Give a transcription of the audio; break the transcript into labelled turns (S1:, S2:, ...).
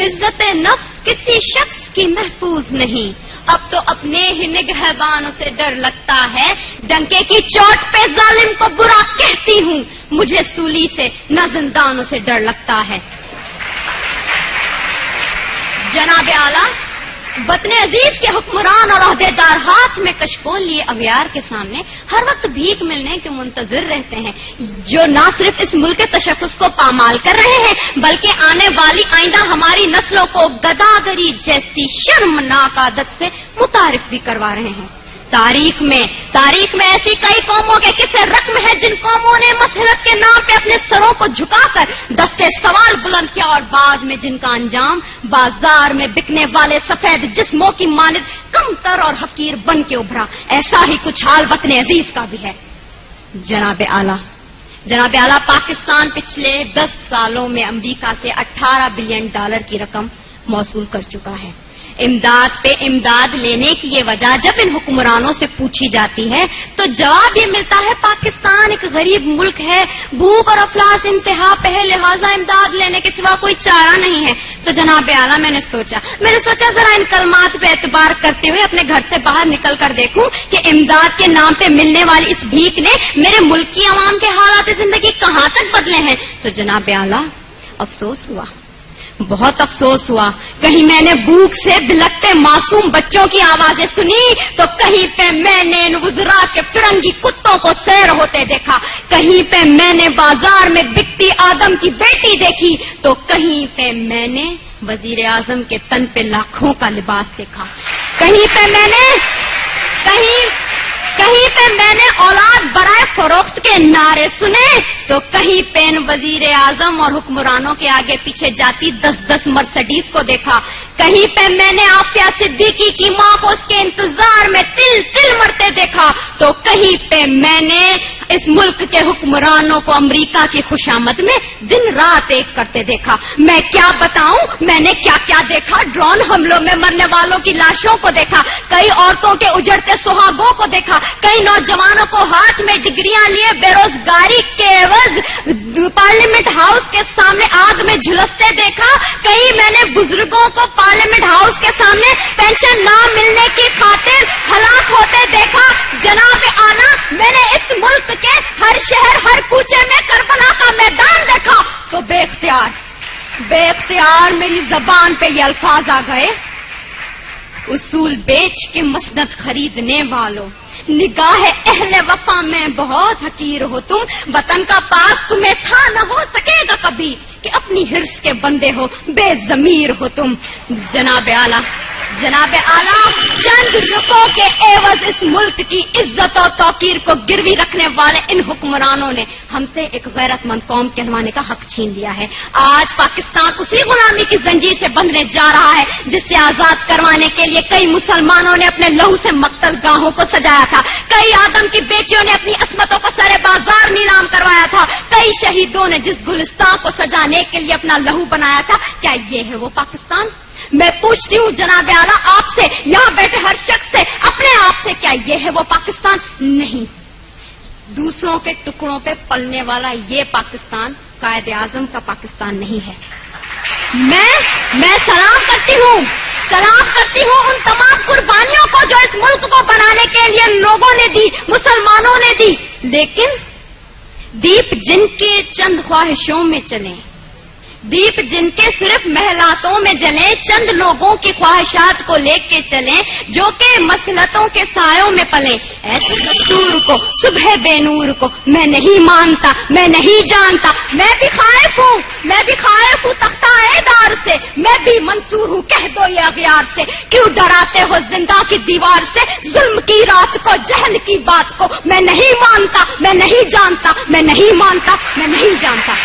S1: इज्जत नफ्स किसी शख्स की महफूज नहीं, अब तो अपने ही निगहबानों से डर लगता है। डंके की चोट पे जालिम को बुरा कहती हूँ, मुझे सूली से न जिंदानों से डर लगता है। जनाब आला, वतन अजीज के हुक्मरान और अहदेदार हाथ में कशकोल लिए अगयार के सामने हर वक्त भीख मिलने के मुंतजिर रहते हैं, जो न सिर्फ इस मुल्क के तशख्खुस को पामाल कर रहे हैं बल्कि आने वाली आइंदा हमारी नस्लों को गदागरी जैसी शर्मनाक आदत से मुतारिफ भी करवा रहे हैं। तारीख में ऐसी कई कौमों के किस्से रकम है जिन कौमों ने मसलत के नाम पे अपने सरों को झुकाकर दस्ते सवाल बुलंद किया और बाद में जिनका अंजाम बाजार में बिकने वाले सफेद जिस्मों की मानिद कमतर और हकीर बन के उभरा। ऐसा ही कुछ हाल वतन अजीज का भी है। जनाब आला, पाकिस्तान पिछले 10 सालों में अमेरिका से $18 बिलियन की रकम मौसूल कर चुका है। इमदाद पे इमदाद लेने की ये वजह जब इन हुक्मरानों से पूछी जाती है तो जवाब ये मिलता है पाकिस्तान एक गरीब मुल्क है, भूख और अफलास इंतहा पे है, लिहाजा इमदाद लेने के सिवा कोई चारा नहीं है। तो जनाब आला, मैंने सोचा जरा इन कलमात पे एतबार करते हुए अपने घर से बाहर निकल कर देखूं कि इमदाद के नाम पे मिलने वाली इस भीख ने मेरे मुल्क की आवाम के हालात जिंदगी कहाँ तक बदले हैं। तो जनाब आला, अफसोस हुआ, बहुत अफसोस हुआ। कहीं मैंने भूख से बिलखते मासूम बच्चों की आवाजें सुनी तो कहीं पे मैंने इन वुज़रा के फिरंगी कुत्तों को सैर होते देखा, कहीं पे मैंने बाजार में बिकती आदम की बेटी देखी तो कहीं पे मैंने वजीर आजम के तन पे लाखों का लिबास देखा, कहीं पे मैंने औलाद बराए फरोख्त के नारे सुने तो कहीं पे इन वजीर आजम और हुक्मरानों के आगे पीछे जाती 10-10 मर्सिडीज को देखा, कहीं पे मैंने आफिया सिद्दीकी की माँ को उसके इंतजार में तिल तिल मरते देखा तो कहीं पे मैंने इस मुल्क के हुक्मरानों को अमेरिका की खुशामद में दिन रात एक करते देखा। मैं क्या बताऊं, मैंने क्या क्या देखा। ड्रोन हमलों में मरने वालों की लाशों को देखा, कई औरतों के उजड़ते सुहागों को देखा, कई नौजवानों को हाथ में डिग्रियां लिए बेरोजगारी के एवज पार्लियामेंट हाउस के सामने आग में झुलसते देखा, कई मैंने बुजुर्गों को पार्लियामेंट हाउस के सामने पेंशन न मिलने की खातिर हलाक होते देखा। जनाब आला, मैंने इस मुल्क के हर शहर हर कूचे में करबला का मैदान देखा तो बेख्तियार मेरी जबान पे ये अल्फाज आ गए, उसूल बेच के मसनद खरीदने वालों, निगाह अहले वफा में बहुत हकीर हो तुम, वतन का पास तुम्हें था न हो सकेगा कभी कि अपनी हिर्स के बंदे हो, बेजमीर हो तुम। जनाब आला, चंद रुपयों के एवज इस मुल्क की इज्जत और तौकीर को गिरवी रखने वाले इन हुक्मरानों ने हमसे एक गैरतमंद कौम कहलवाने का हक छीन लिया है। आज पाकिस्तान उसी गुलामी की जंजीर से बंधने जा रहा है जिससे आजाद करवाने के लिए कई मुसलमानों ने अपने लहू से मक्तल गाहों को सजाया था, कई आदम की बेटियों ने अपनी अस्मतों को सरे बाजार नीलाम करवाया था, कई शहीदों ने जिस गुलिस्तान को सजाने के लिए अपना लहू बनाया था। क्या ये है वो पाकिस्तान? मैं पूछती हूँ जनाब आला आपसे, यहाँ बैठे हर शख्स से, अपने आप से, क्या ये है वो पाकिस्तान? नहीं। दूसरों के टुकड़ों पे पलने वाला ये पाकिस्तान कायदे आजम का पाकिस्तान नहीं है। मैं सलाम करती हूँ उन तमाम कुर्बानियों को जो इस मुल्क को बनाने के लिए लोगों ने दी, मुसलमानों ने दी, लेकिन दीप जिनके चंद ख्वाहिशों में चले, दीप जिनके सिर्फ महलातों में जले, चंद लोगों की ख्वाहिशात को लेके चले जो कि मसलतों के सायों में पले, ऐसे दस्तूर को, सुबह बेनूर को मैं नहीं मानता, मैं नहीं जानता। मैं भी खाइफ हूँ तख्ता-ए-दार से, मैं भी मंसूर हूँ कह दो ये अगयार से। क्यों डराते हो जिंदा की दीवार से, जुल्म की रात को, जहल की बात को मैं नहीं मानता, मैं नहीं जानता, मैं नहीं मानता, मैं नहीं जानता।